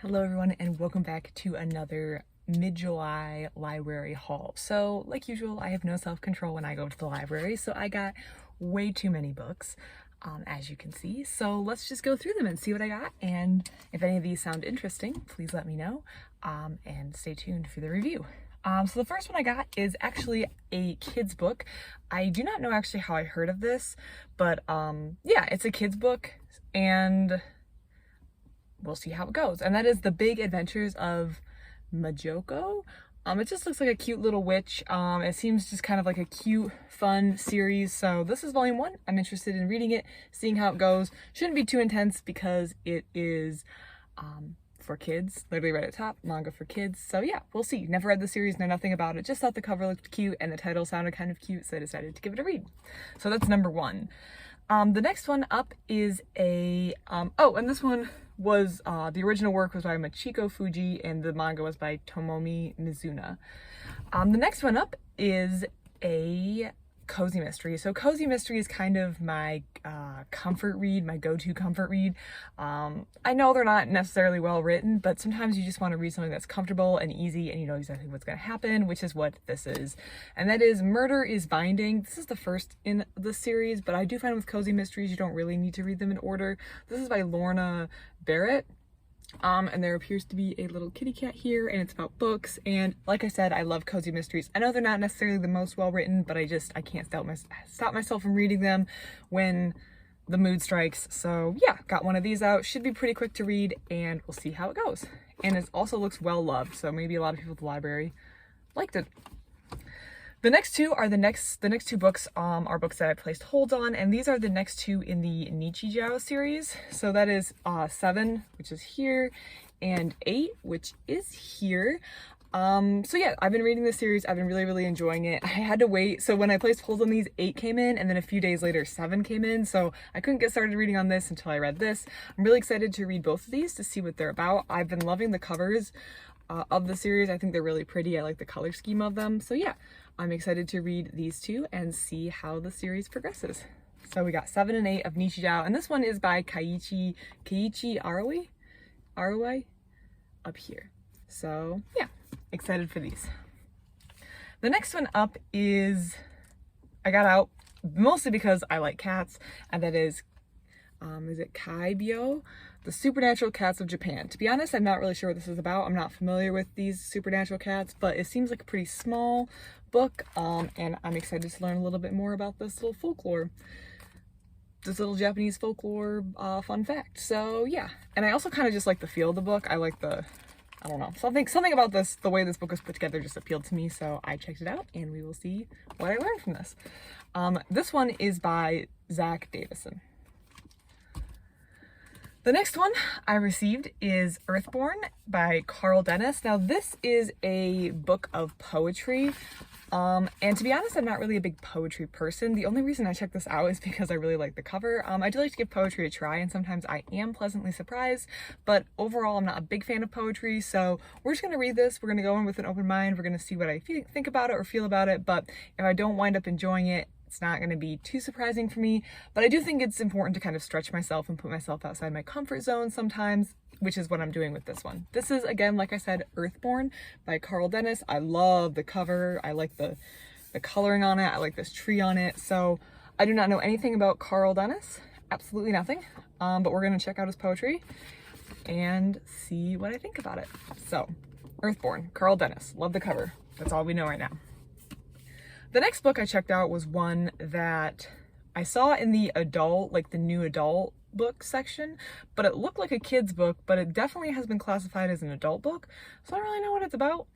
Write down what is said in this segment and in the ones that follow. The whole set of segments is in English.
Hello everyone and welcome back to another mid-July library haul. So like usual, I have no self-control when I go to the library, so I got way too many books, as you can see. So let's just go through them and see what I got, and if any of these sound interesting, please let me know, and stay tuned for the review. So the first one I got is actually a kid's book. I do not know actually how I heard of this, but yeah, it's a kid's book, and we'll see how it goes. And that is The Big Adventures of Majoko. It just looks like a cute little witch. It seems just kind of like a cute, fun series. So this is volume 1. I'm interested in reading it, seeing how it goes. Shouldn't be too intense because it is for kids. Literally right at the top, manga for kids. So yeah, we'll see. Never read the series, know nothing about it. Just thought the cover looked cute and the title sounded kind of cute, so I decided to give it a read. So that's number 1. The next one up is a, oh, and this one was, the original work was by Machiko Fuji and the manga was by Tomomi Mizuna. The next one up is a cozy mystery. So cozy mystery is kind of my comfort read, my go-to comfort read. I know they're not necessarily well written, but sometimes you just want to read something that's comfortable and easy and you know exactly what's going to happen, which is what this is. And that is Murder is Binding. This is the first in the series, but I do find with cozy mysteries you don't really need to read them in order. This is by Lorna, Barrett. And there appears to be a little kitty cat here, and it's about books, and like I said, I love cozy mysteries. I know they're not necessarily the most well written, but I can't stop myself from reading them when the mood strikes. So yeah, got one of these out. Should be pretty quick to read, and we'll see how it goes. And it also looks well loved, so maybe a lot of people at the library liked it. The next two are the next two books are books that I placed holds on, and these are the next two in the Nichijiao series. So that is 7, which is here, and 8, which is here. So yeah, I've been reading this series. I've been really enjoying it. I had to wait. So when I placed holds on these, 8 came in, and then a few days later 7 came in. So I couldn't get started reading on this until I read this. I'm really excited to read both of these to see what they're about. I've been loving the covers of the series. I think they're really pretty. I like the color scheme of them. So yeah, I'm excited to read these two and see how the series progresses. So we got 7 and 8 of Nichijou, and this one is by Keichii Arawi up here. So yeah, excited for these. The next one up is, I got out mostly because I like cats, and that is it Kaibyō? The Supernatural Cats of Japan. To be honest, I'm not really sure what this is about. I'm not familiar with these supernatural cats, but it seems like a pretty small book, and I'm excited to learn a little bit more about this little folklore. This little Japanese folklore fun fact. So yeah, and I also kind of just like the feel of the book. I like the, I don't know, something about this, the way this book was put together just appealed to me, so I checked it out, and we will see what I learned from this. This one is by Zack Davisson. The next one I received is Earthborn by Carl Dennis. Now this is a book of poetry, and to be honest, I'm not really a big poetry person. The only reason I checked this out is because I really like the cover. I do like to give poetry a try, and sometimes I am pleasantly surprised, but overall I'm not a big fan of poetry, so we're just going to read this. We're going to go in with an open mind. We're going to see what I think about it or feel about it, but if I don't wind up enjoying it, it's not going to be too surprising for me, but I do think it's important to kind of stretch myself and put myself outside my comfort zone sometimes, which is what I'm doing with this one. This is, again, like I said, Earthborn by Carl Dennis. I love the cover. I like the coloring on it. I like this tree on it. So I do not know anything about Carl Dennis. Absolutely nothing. But we're going to check out his poetry and see what I think about it. So, Earthborn, Carl Dennis. Love the cover. That's all we know right now. The next book I checked out was one that I saw in the adult, like the new adult book section, but it looked like a kid's book, but it definitely has been classified as an adult book, so I don't really know what it's about.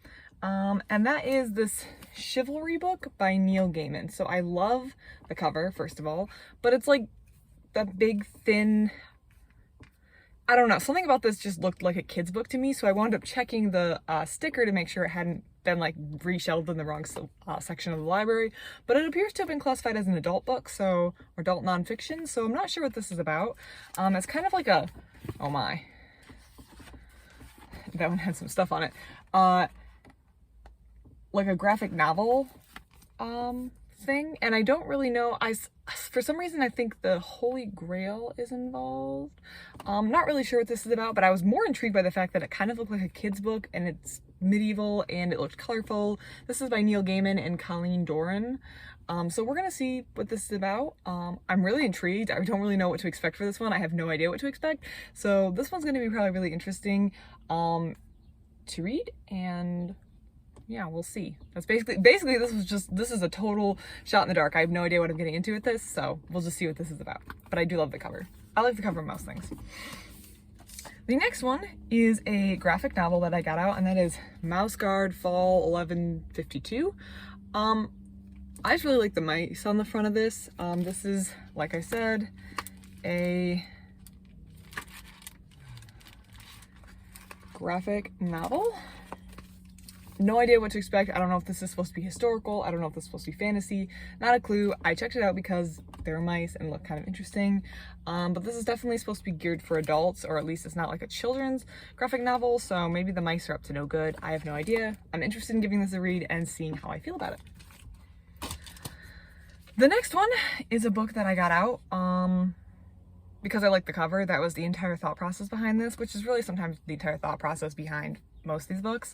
And that is this Chivalry book by Neil Gaiman. So I love the cover, first of all, but it's like that big, thin, I don't know, something about this just looked like a kid's book to me, so I wound up checking the sticker to make sure it hadn't been like reshelved in the wrong section of the library, but it appears to have been classified as an adult book, so, or adult nonfiction, so I'm not sure what this is about. It's kind of like a, oh my, that one had some stuff on it, like a graphic novel thing, and I don't really know. For some reason, I think the Holy Grail is involved. Not really sure what this is about, but I was more intrigued by the fact that it kind of looked like a kid's book, and it's medieval, and it looked colorful. This is by Neil Gaiman and Colleen Doran. So we're gonna see what this is about. I'm really intrigued. I don't really know what to expect for this one. I have no idea what to expect. So this one's gonna be probably really interesting to read, and yeah, we'll see. That's basically this is a total shot in the dark. I have no idea what I'm getting into with this, so we'll just see what this is about. But I do love the cover. I like the cover of most things. The next one is a graphic novel that I got out, and that is Mouse Guard Fall 1152. I just really like the mice on the front of this. This is, like I said, a graphic novel. No idea what to expect. I don't know if this is supposed to be historical. I don't know if this is supposed to be fantasy. Not a clue. I checked it out because they're mice and look kind of interesting. But this is definitely supposed to be geared for adults, or at least it's not like a children's graphic novel. So maybe the mice are up to no good. I have no idea. I'm interested in giving this a read and seeing how I feel about it. The next one is a book that I got out because I like the cover. That was the entire thought process behind this, which is really sometimes the entire thought process behind most of these books.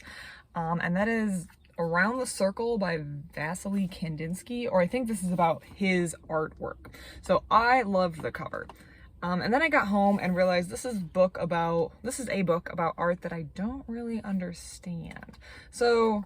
And that is Around the Circle by Vasily Kandinsky, or I think this is about his artwork. So I loved the cover. And then I got home and realized this is a book about art that I don't really understand. So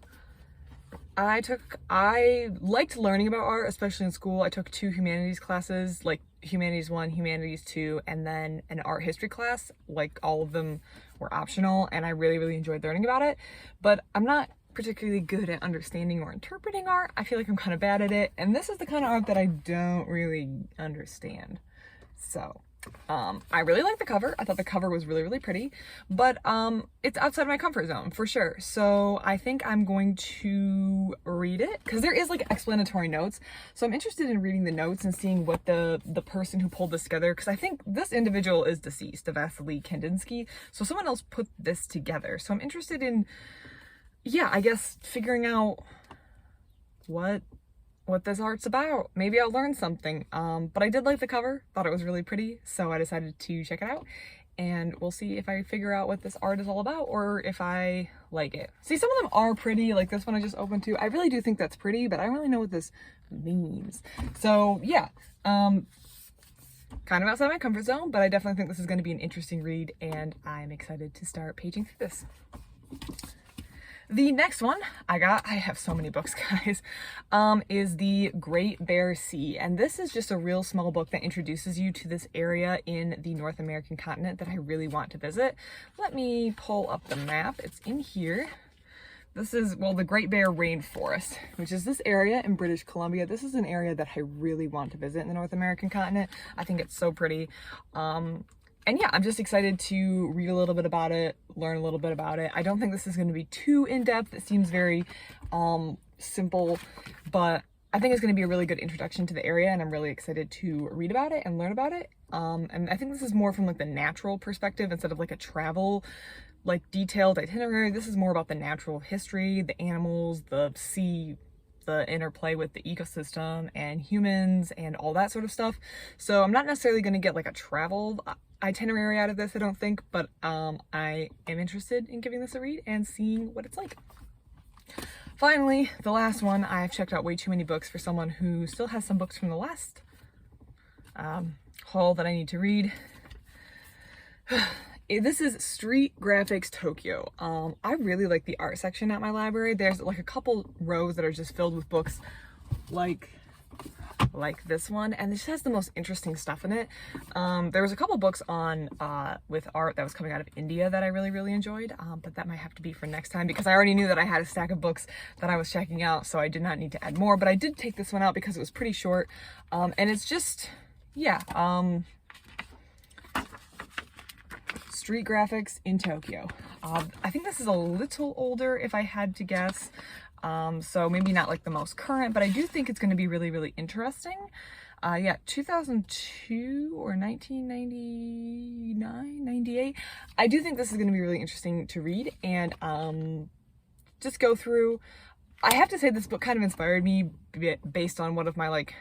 I liked learning about art, especially in school. I took 2 humanities classes, like Humanities 1, Humanities 2, and then an art history class. Like, all of them were optional, and I really, really enjoyed learning about it. But I'm not particularly good at understanding or interpreting art. I feel like I'm kind of bad at it, and this is the kind of art that I don't really understand. So I really like the cover. I thought the cover was really, really pretty, but it's outside my comfort zone for sure. So I think I'm going to read it because there is like explanatory notes. So I'm interested in reading the notes and seeing what the person who pulled this together, because I think this individual is deceased, Vasily Kandinsky. So someone else put this together. So I'm interested in, yeah, I guess figuring out what this art's about. Maybe I'll learn something. But I did like the cover, thought it was really pretty, so I decided to check it out, and we'll see if I figure out what this art is all about or if I like it. See, some of them are pretty, like this one I just opened to. I really do think that's pretty, but I don't really know what this means. So yeah, kind of outside my comfort zone, but I definitely think this is going to be an interesting read, and I'm excited to start paging through this. The next one I have so many books, guys, is The Great Bear Sea. And this is just a real small book that introduces you to this area in the North American continent that I really want to visit. Let me pull up the map. It's in here. This is, well, the Great Bear Rainforest, which is this area in British Columbia. This is an area that I really want to visit in the North American continent. I think it's so pretty. And yeah, I'm just excited to read a little bit about it, learn a little bit about it. I don't think this is going to be too in-depth. It seems very simple, but I think it's going to be a really good introduction to the area, and I'm really excited to read about it and learn about it. And I think this is more from like the natural perspective instead of like a travel, like detailed itinerary. This is more about the natural history, the animals, the sea, the interplay with the ecosystem and humans and all that sort of stuff. So I'm not necessarily going to get like a travel itinerary out of this, I don't think, but I am interested in giving this a read and seeing what it's like. Finally, the last one. I've checked out way too many books for someone who still has some books from the last haul that I need to read. This is Street Graphics Tokyo. I really like the art section at my library. There's like a couple rows that are just filled with books like this one, and this has the most interesting stuff in it. There was a couple books on with art that was coming out of India that I really, really enjoyed, but that might have to be for next time because I already knew that I had a stack of books that I was checking out, so I did not need to add more. But I did take this one out because it was pretty short, and it's just, yeah, street graphics in Tokyo. I think this is a little older if I had to guess. So maybe not like the most current, but I do think it's going to be really, really interesting. Yeah, 2002 or 1999, 98. I do think this is going to be really interesting to read and just go through. I have to say this book kind of inspired me based on one of my, like,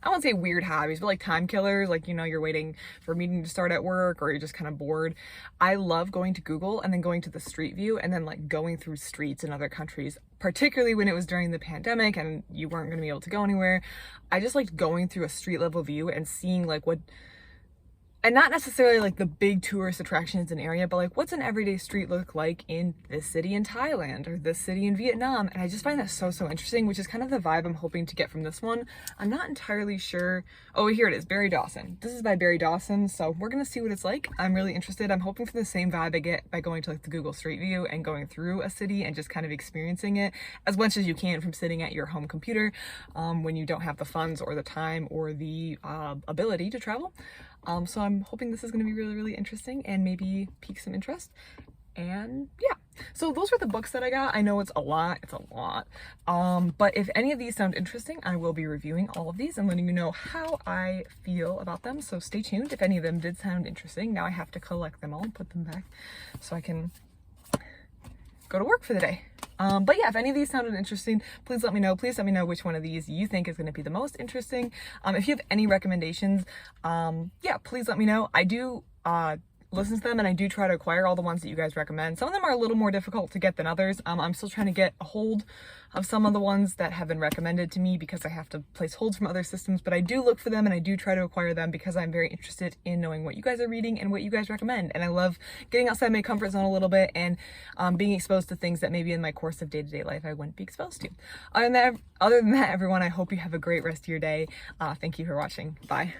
I won't say weird hobbies, but like time killers, like, you know, you're waiting for a meeting to start at work or you're just kind of bored. I love going to Google and then going to the street view and then like going through streets in other countries, particularly when it was during the pandemic and you weren't going to be able to go anywhere. I just liked going through a street level view and seeing like what, and not necessarily like the big tourist attractions in an area, but like what's an everyday street look like in this city in Thailand or this city in Vietnam. And I just find that so interesting, which is kind of the vibe I'm hoping to get from this one. I'm not entirely sure. Oh, here it is, Barry Dawson. This is by Barry Dawson, so we're gonna see what it's like. I'm really interested. I'm hoping for the same vibe I get by going to like the Google Street View and going through a city and just kind of experiencing it as much as you can from sitting at your home computer when you don't have the funds or the time or the ability to travel. So I'm hoping this is going to be really interesting and maybe pique some interest. And yeah, so those were the books that I got. I know it's a lot, but if any of these sound interesting, I will be reviewing all of these and letting you know how I feel about them. So stay tuned if any of them did sound interesting. Now I have to collect them all and put them back so I can go to work for the day. But yeah, if any of these sounded interesting, please let me know. Please let me know which one of these you think is going to be the most interesting. If you have any recommendations, yeah, please let me know. I do listen to them and I do try to acquire all the ones that you guys recommend. Some of them are a little more difficult to get than others. I'm still trying to get a hold of some of the ones that have been recommended to me because I have to place holds from other systems, but I do look for them and I do try to acquire them because I'm very interested in knowing what you guys are reading and what you guys recommend. And I love getting outside my comfort zone a little bit and being exposed to things that maybe in my course of day-to-day life I wouldn't be exposed to. Other than that, everyone, I hope you have a great rest of your day. Thank you for watching. Bye.